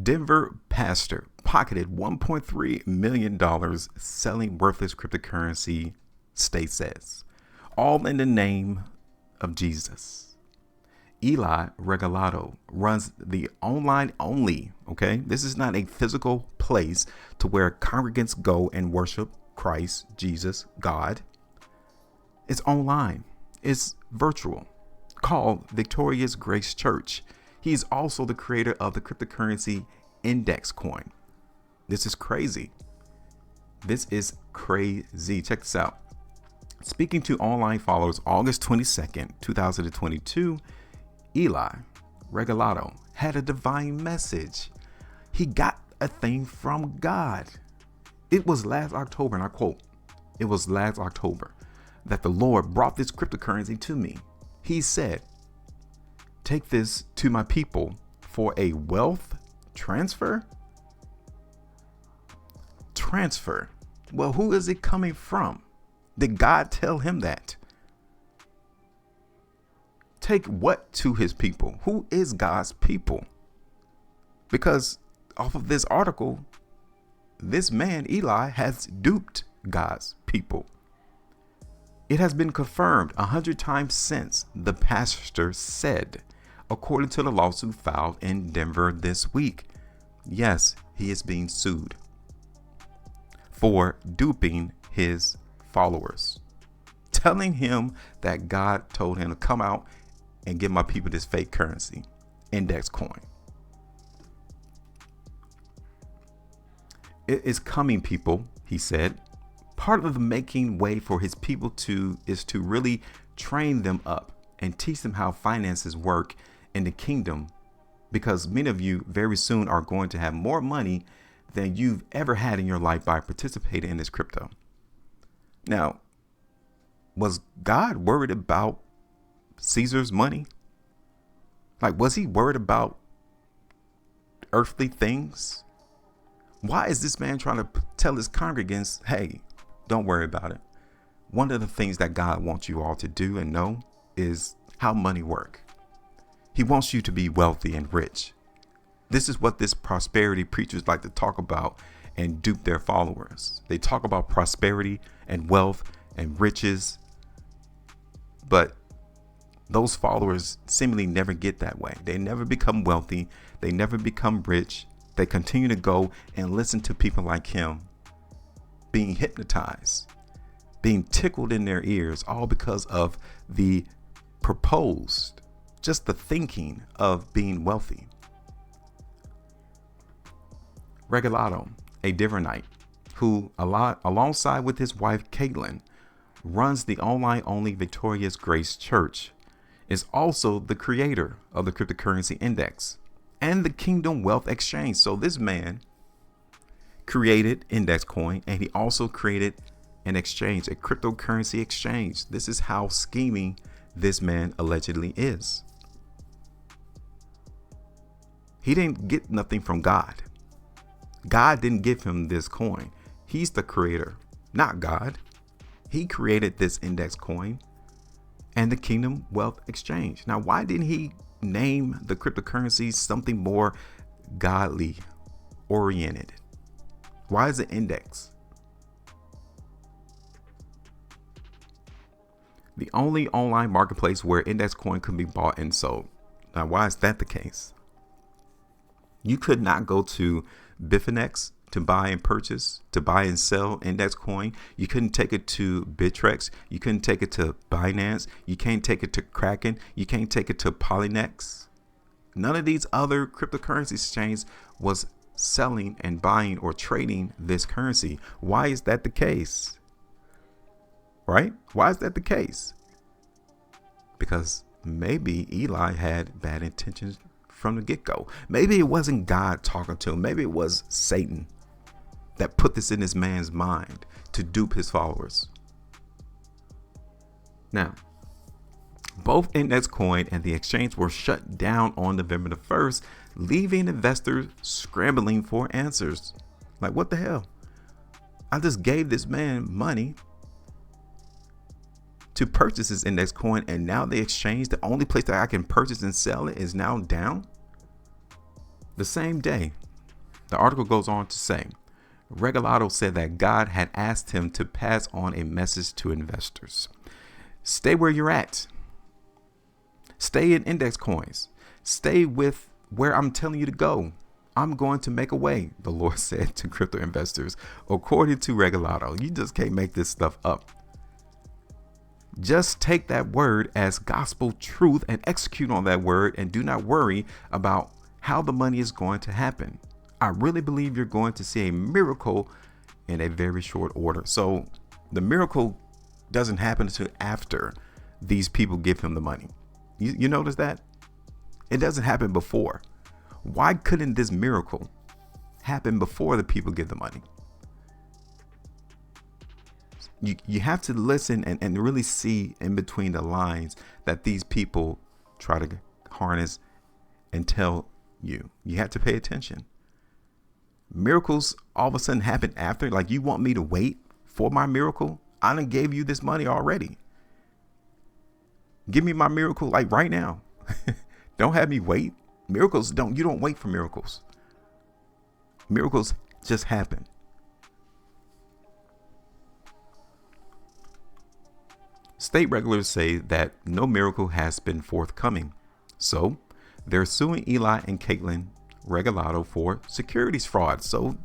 Denver pastor pocketed $1.3 million selling worthless cryptocurrency, state says. All in the name of Jesus. Eli Regalado runs the online only, okay? This is not a physical place to where congregants go and worship Christ, Jesus, God. It's online. It's virtual. Called Victorious Grace Church. He's also the creator of the cryptocurrency INDXcoin. This is crazy. This is crazy. Check this out. Speaking to online followers August 22nd, 2022, Eli Regalado had a divine message. He got a thing from God. It was last October, and I quote, "It was last October that the Lord brought this cryptocurrency to me. He said, take this to my people for a wealth transfer." Transfer. Well, who is it coming from? Did God tell him that? Take what to his people? Who is God's people? Because off of this article, this man, Eli, has duped God's people. It has been confirmed 100 times since, the pastor said, according to the lawsuit filed in Denver this week. Yes, he is being sued for duping his followers, telling him that God told him to come out and give my people this fake currency, INDXcoin. It is coming, people, he said. Part of the making way for his people is to really train them up and teach them how finances work in the kingdom, because many of you very soon are going to have more money than you've ever had in your life by participating in this crypto. Now, was God worried about Caesar's money? Like, was he worried about earthly things? Why is this man trying to tell his congregants, hey, don't worry about it? One of the things that God wants you all to do and know is how money works. He wants you to be wealthy and rich. This is what this prosperity preachers like to talk about and dupe their followers. They talk about prosperity and wealth and riches, but those followers seemingly never get that way. They never become wealthy. They never become rich. They continue to go and listen to people like him, being hypnotized, being tickled in their ears, all because of the proposed, just the thinking of being wealthy. Regalado, a Denverite who, alongside with his wife Kaitlyn, runs the online-only Victorious Grace Church, is also the creator of the cryptocurrency index and the Kingdom Wealth Exchange. So this man created INDXcoin, and he also created an exchange, a cryptocurrency exchange. This is how scheming this man allegedly is. He didn't get nothing from God. God didn't give him this coin. He's the creator, not God. He created this INDXcoin and the Kingdom Wealth Exchange. Now, why didn't he name the cryptocurrency something more godly oriented? Why is it index? The only online marketplace where INDXcoin can be bought and sold. Now, why is that the case? You could not go to Bitfinex to buy and purchase, to buy and sell INDXcoin. You couldn't take it to Bittrex. You couldn't take it to Binance. You can't take it to Kraken. You can't take it to Polynex. None of these other cryptocurrency exchanges was selling and buying or trading this currency. Why is that the case? Right? Why is that the case? Because maybe Eli had bad intentions from the get-go. Maybe it wasn't God talking to him. Maybe it was Satan that put this in this man's mind to dupe his followers. Now, both INDXcoin and the exchange were shut down on November the 1st, leaving investors scrambling for answers. Like, what the hell? I just gave this man money to purchase this INDXcoin, and now the exchange, the only place that I can purchase and sell it, is now down. The same day, The article goes on to say, Regalado said that God had asked him to pass on a message to investors. Stay where you're at. Stay in index coins. Stay with where I'm telling you to go. I'm going to make a way, the Lord said to crypto investors, according to Regalado. You just can't make this stuff up. Just take that word as gospel truth and execute on that word, and do not worry about how the money is going to happen. I really believe you're going to see a miracle in a very short order. So the miracle doesn't happen until after these people give him the money. You notice that? It doesn't happen before. Why couldn't this miracle happen before the people give the money? You have to listen and really see in between the lines that these people try to harness and tell you. You have to pay attention. Miracles all of a sudden happen after. Like, you want me to wait for my miracle? I done gave you this money already. Give me my miracle like right now. Don't have me wait. Miracles you don't wait for miracles. Miracles just happen. State regulators say that no miracle has been forthcoming. So they're suing Eli and Kaitlyn Regalado for securities fraud. So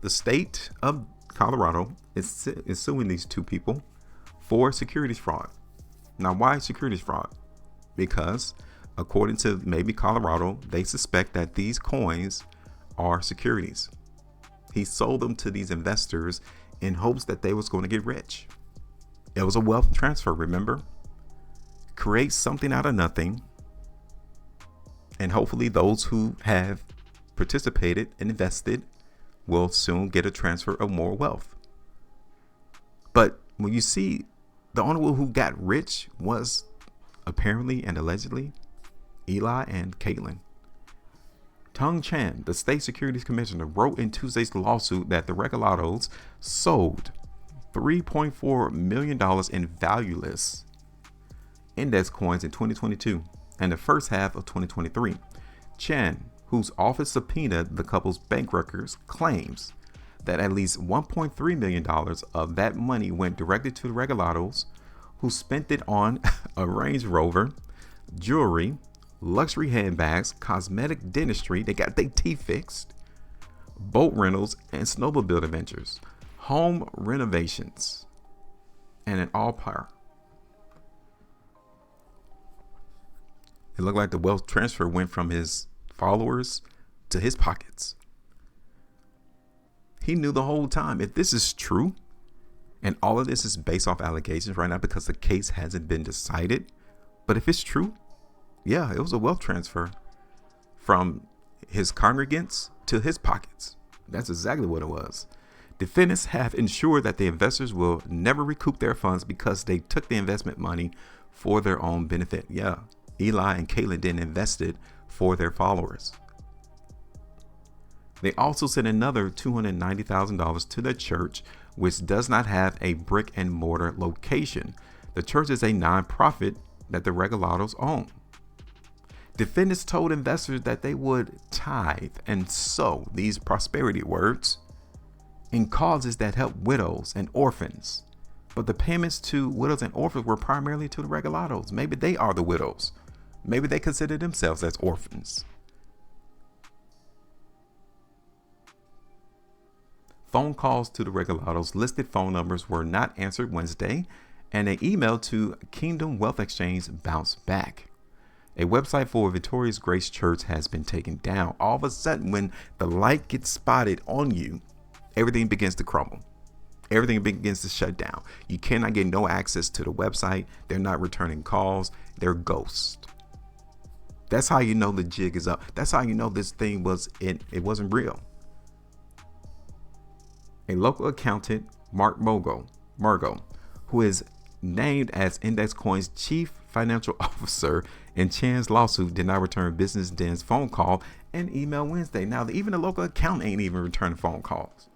the state of Colorado is suing these two people for securities fraud. Now, why securities fraud? Because according to maybe Colorado, they suspect that these coins are securities. He sold them to these investors in hopes that they was going to get rich. It was a wealth transfer, remember? Create something out of nothing. And hopefully those who have participated and invested will soon get a transfer of more wealth. But when you see the only one who got rich was apparently and allegedly Eli and Kaitlyn. Tung Chan, the state securities commissioner, wrote in Tuesday's lawsuit that the Regalados sold $3.4 million in valueless index coins in 2022 and the first half of 2023. Chan, whose office subpoenaed the couple's bank records, claims that at least $1.3 million of that money went directly to the Regalados, who spent it on a Range Rover, jewelry, luxury handbags, cosmetic dentistry, they got their teeth fixed, boat rentals, and snowmobile adventures, home renovations, and an all-power. It looked like the wealth transfer went from his followers to his pockets. He knew the whole time. If this is true, and all of this is based off allegations right now because the case hasn't been decided, but if it's true, yeah, it was a wealth transfer from his congregants to his pockets. That's exactly what it was. Defendants have ensured that the investors will never recoup their funds because they took the investment money for their own benefit. Yeah, Eli and Kaitlyn didn't invest it for their followers. They also sent another $290,000 to the church, which does not have a brick and mortar location. The church is a nonprofit that the Regalados own. Defendants told investors that they would tithe and sow, these prosperity words, in causes that help widows and orphans. But the payments to widows and orphans were primarily to the Regalados. Maybe they are the widows. Maybe they consider themselves as orphans. Phone calls to the Regalados listed phone numbers were not answered Wednesday, and an email to Kingdom Wealth Exchange bounced back. A website for Victoria's Grace Church has been taken down. All of a sudden, when the light gets spotted on you, everything begins to crumble. Everything begins to shut down. You cannot get no access to the website. They're not returning calls. They're ghosts. That's how you know the jig is up. That's how you know this thing it wasn't real. A local accountant, Margo, who is named as INDXcoin's chief financial officer in Chan's lawsuit, did not return Business Den's phone call and email Wednesday. Now, even the local accountant ain't even returning phone calls.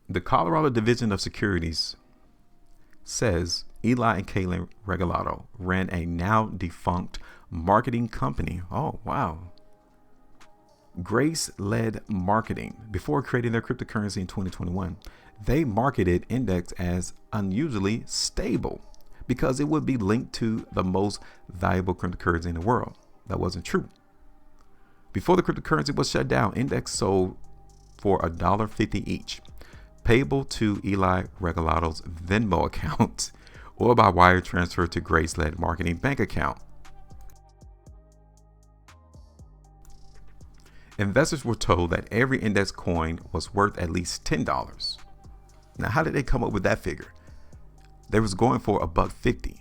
The Colorado Division of Securities says Eli and Kaitlyn Regalado ran a now defunct marketing company. Oh, wow. Grace-led marketing. Before creating their cryptocurrency in 2021, they marketed Index as unusually stable because it would be linked to the most valuable cryptocurrency in the world. That wasn't true. Before the cryptocurrency was shut down, Index sold for $1.50 each, payable to Eli Regalado's Venmo account or by wire transfer to Grace-led marketing bank account. Investors were told that every index coin was worth at least $10. Now, how did they come up with that figure? They was going for $1.50,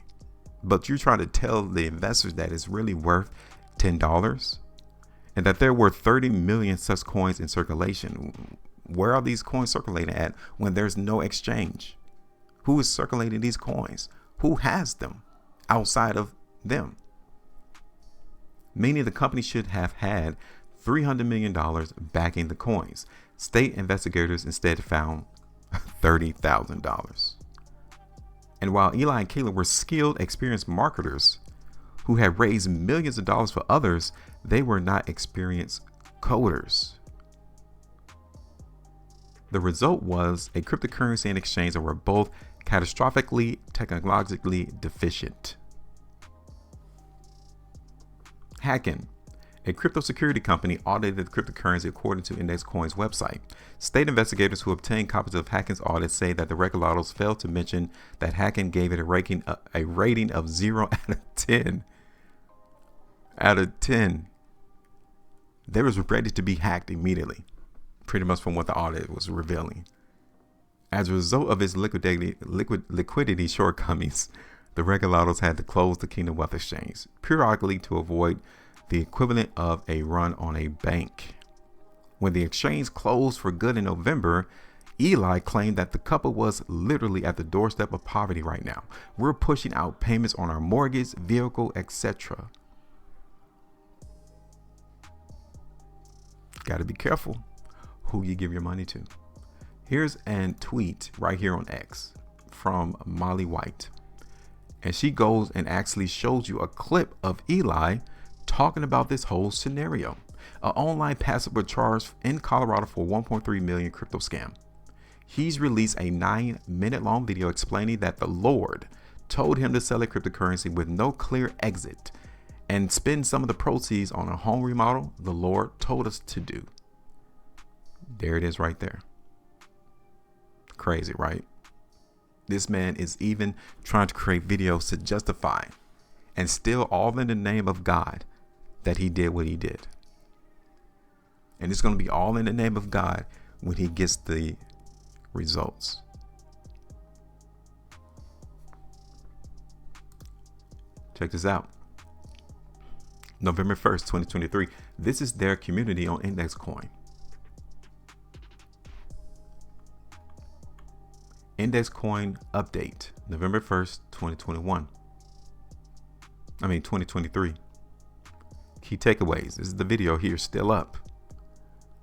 but you're trying to tell the investors that it's really worth $10 and that there were 30 million such coins in circulation. Where are these coins circulating at when there's no exchange? Who is circulating these coins? Who has them outside of them? Meaning the company should have had $300 million backing the coins. State investigators instead found $30,000. And while Eli and Kaitlyn were skilled, experienced marketers who had raised millions of dollars for others, they were not experienced coders. The result was a cryptocurrency and exchange that were both catastrophically technologically deficient. Hacking. A crypto security company audited the cryptocurrency according to INDXcoin's website. State investigators who obtained copies of Hacken's audit say that the Regalados failed to mention that Hacken gave it a rating of 0 out of 10. Out of 10. They was ready to be hacked immediately, pretty much from what the audit was revealing. As a result of its liquidity shortcomings, the Regalados had to close the Kingdom Wealth Exchange periodically to avoid the equivalent of a run on a bank. When the exchange closed for good in November, Eli claimed that the couple was literally at the doorstep of poverty right now. We're pushing out payments on our mortgage, vehicle, etc. Got to be careful who you give your money to. Here's a tweet right here on X from Molly White. And she goes and actually shows you a clip of Eli talking about this whole scenario. An online pastor was charged in Colorado for 1.3 million crypto scam. He's released a 9-minute long video explaining that the Lord told him to sell a cryptocurrency with no clear exit and spend some of the proceeds on a home remodel the Lord told us to do. There it is right there. Crazy, right? This man is even trying to create videos to justify and still all in the name of God that he did what he did. And it's going to be all in the name of God when he gets the results. Check this out. November 1st, 2023. This is their community on INDXcoin. INDXcoin update, November 1st, 2023. Key takeaways. This is the video here, still up.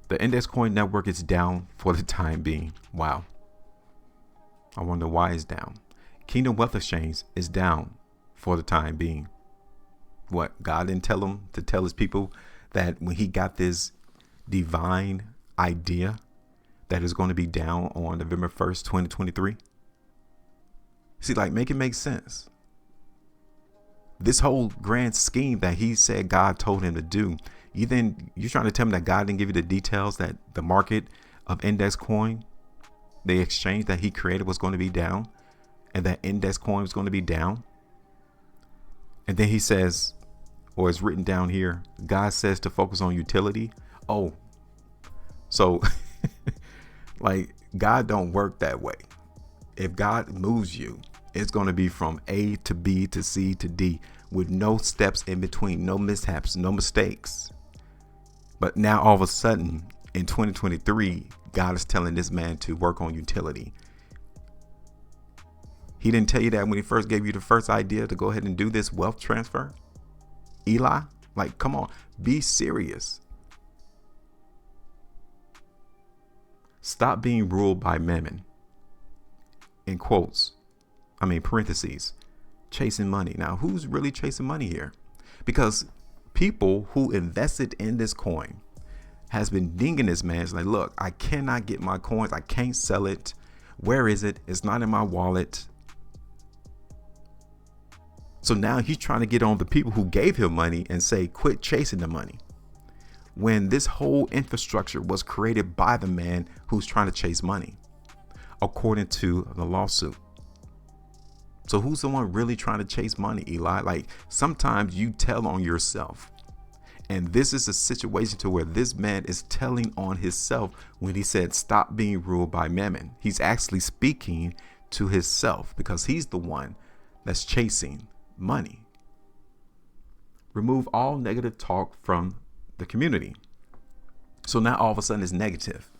The INDXcoin network is down for the time being. Wow. I wonder why it's down. Kingdom Wealth Exchange is down for the time being. What? God didn't tell him to tell his people that when he got this divine idea that is going to be down on November 1st, 2023. See, like, make it make sense. This whole grand scheme that he said God told him to do, you're trying to tell me that God didn't give you the details that the market of INDXcoin, the exchange that he created, was going to be down, and that INDXcoin was going to be down. And then he says, or it's written down here, God says to focus on utility. Oh, so like, God don't work that way. If God moves you, it's going to be from A to B to C to D with no steps in between, no mishaps, no mistakes. But now all of a sudden in 2023, God is telling this man to work on utility. He didn't tell you that when he first gave you the first idea to go ahead and do this wealth transfer. Eli, like, come on, be serious. Stop being ruled by mammon. In quotes, parentheses, chasing money. Now, who's really chasing money here? Because people who invested in this coin has been dinging this man. It's like, look, I cannot get my coins. I can't sell it. Where is it? It's not in my wallet. So now he's trying to get on the people who gave him money and say, quit chasing the money. When this whole infrastructure was created by the man who's trying to chase money, according to the lawsuit. So who's the one really trying to chase money, Eli? Like, sometimes you tell on yourself. And this is a situation to where this man is telling on himself when he said, stop being ruled by mammon. He's actually speaking to himself because he's the one that's chasing money. Remove all negative talk from the community. So now all of a sudden it's negative.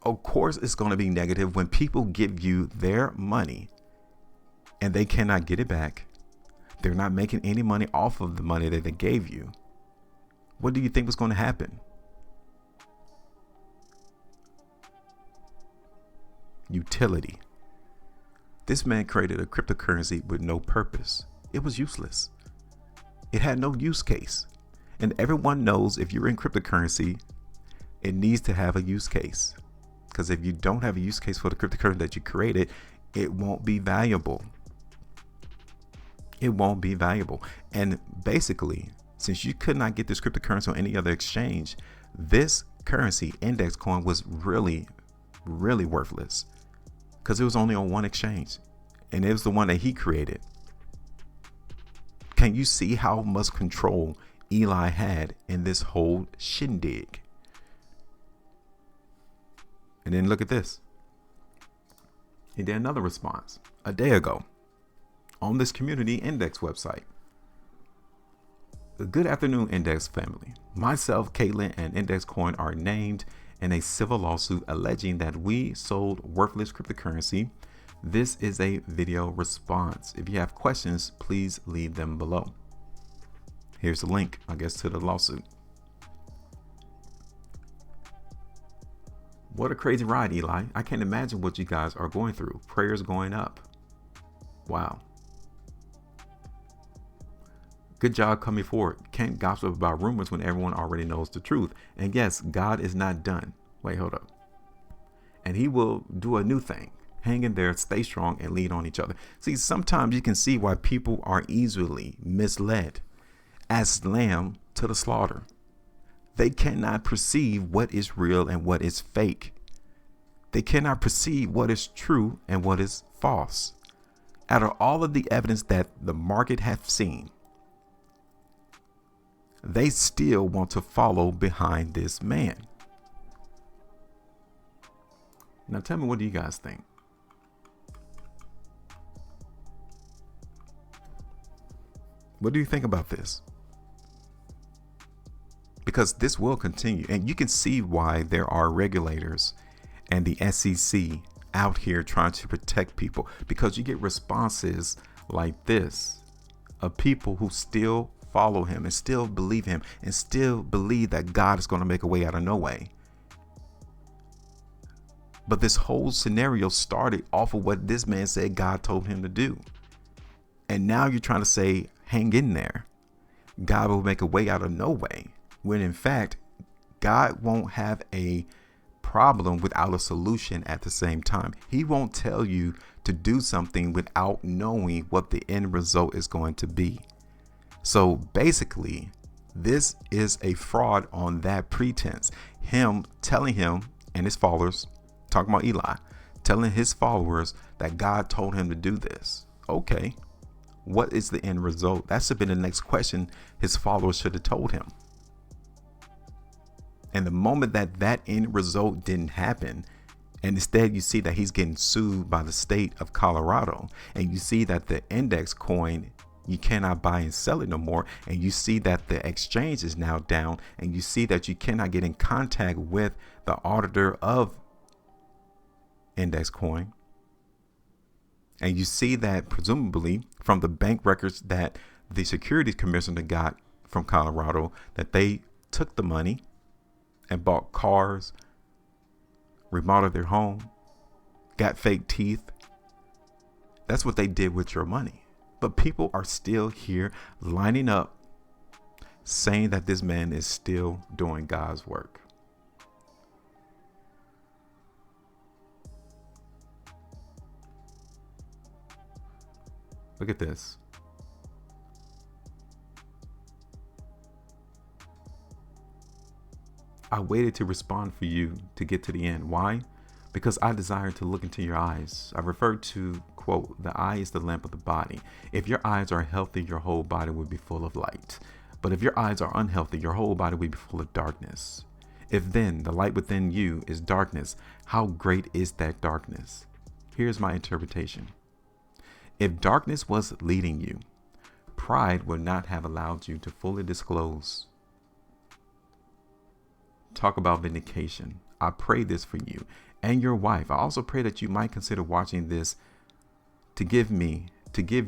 Of course, it's going to be negative when people give you their money and they cannot get it back. They're not making any money off of the money that they gave you. What do you think was going to happen? Utility. This man created a cryptocurrency with no purpose. It was useless. It had no use case. And everyone knows if you're in cryptocurrency, it needs to have a use case. Because if you don't have a use case for the cryptocurrency that you created, it won't be valuable. It won't be valuable. And basically, since you could not get this cryptocurrency on any other exchange, this currency, INDXcoin, was really, really worthless because it was only on one exchange and it was the one that he created. Can you see how much control Eli had in this whole shindig? And then look at this. He did another response a day ago on this community index website. Good afternoon, Index family. Myself, Kaitlyn, and INDXcoin are named in a civil lawsuit alleging that we sold worthless cryptocurrency. This is a video response. If you have questions, please leave them below. Here's the link, I guess, to the lawsuit. What a crazy ride, Eli. I can't imagine what you guys are going through. Prayers going up. Wow. Good job coming forward. Can't gossip about rumors when everyone already knows the truth. And yes, God is not done. Wait, hold up. And he will do a new thing. Hang in there, stay strong, and lead on each other. See, sometimes you can see why people are easily misled as lamb to the slaughter. They cannot perceive what is real and what is fake. They cannot perceive what is true and what is false. Out of all of the evidence that the market have seen, they still want to follow behind this man. Now tell me, what do you guys think? What do you think about this? Because this will continue, and you can see why there are regulators and the SEC out here trying to protect people, because you get responses like this of people who still follow him and still believe him and still believe that God is going to make a way out of no way. But this whole scenario started off of what this man said God told him to do. And now you're trying to say, hang in there. God will make a way out of no way. When in fact, God won't have a problem without a solution at the same time. He won't tell you to do something without knowing what the end result is going to be. So basically, this is a fraud on that pretense. Him telling him and his followers, talking about Eli, telling his followers that God told him to do this. Okay, what is the end result? That should have been the next question his followers should have told him. And the moment that that end result didn't happen, and instead you see that he's getting sued by the state of Colorado, and you see that the INDXcoin, you cannot buy and sell it no more, and you see that the exchange is now down, and you see that you cannot get in contact with the auditor of INDXcoin, and you see that presumably from the bank records that the securities commissioner got from Colorado, that they took the money and bought cars, remodeled their home, got fake teeth, That's what they did with your money. But people are still here lining up, saying that this man is still doing God's work. Look at this. I waited to respond for you to get to the end. Why? Because I desire to look into your eyes. I refer to, quote, the eye is the lamp of the body. If your eyes are healthy, your whole body will be full of light. But if your eyes are unhealthy, your whole body will be full of darkness. If then the light within you is darkness, how great is that darkness? Here's my interpretation. If darkness was leading you, pride would not have allowed you to fully disclose. Talk about vindication. I pray this for you and your wife. I also pray that you might consider watching this to give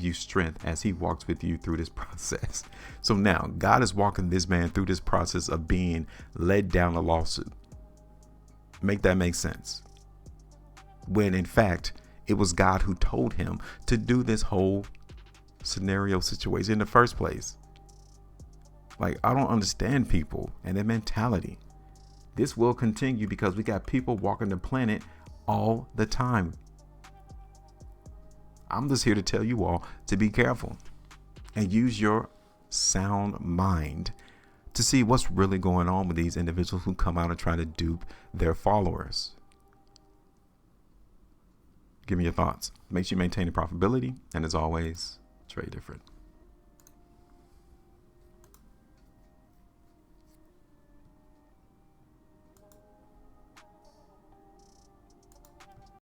you strength as he walks with you through this process. So now God is walking this man through this process of being led down a lawsuit. Make that make sense? When in fact, it was God who told him to do this whole scenario situation in the first place. Like, I don't understand people and their mentality. This will continue because we got people walking the planet all the time. I'm just here to tell you all to be careful and use your sound mind to see what's really going on with these individuals who come out and try to dupe their followers. Give me your thoughts. Make sure you maintain the profitability. And as always, trade different.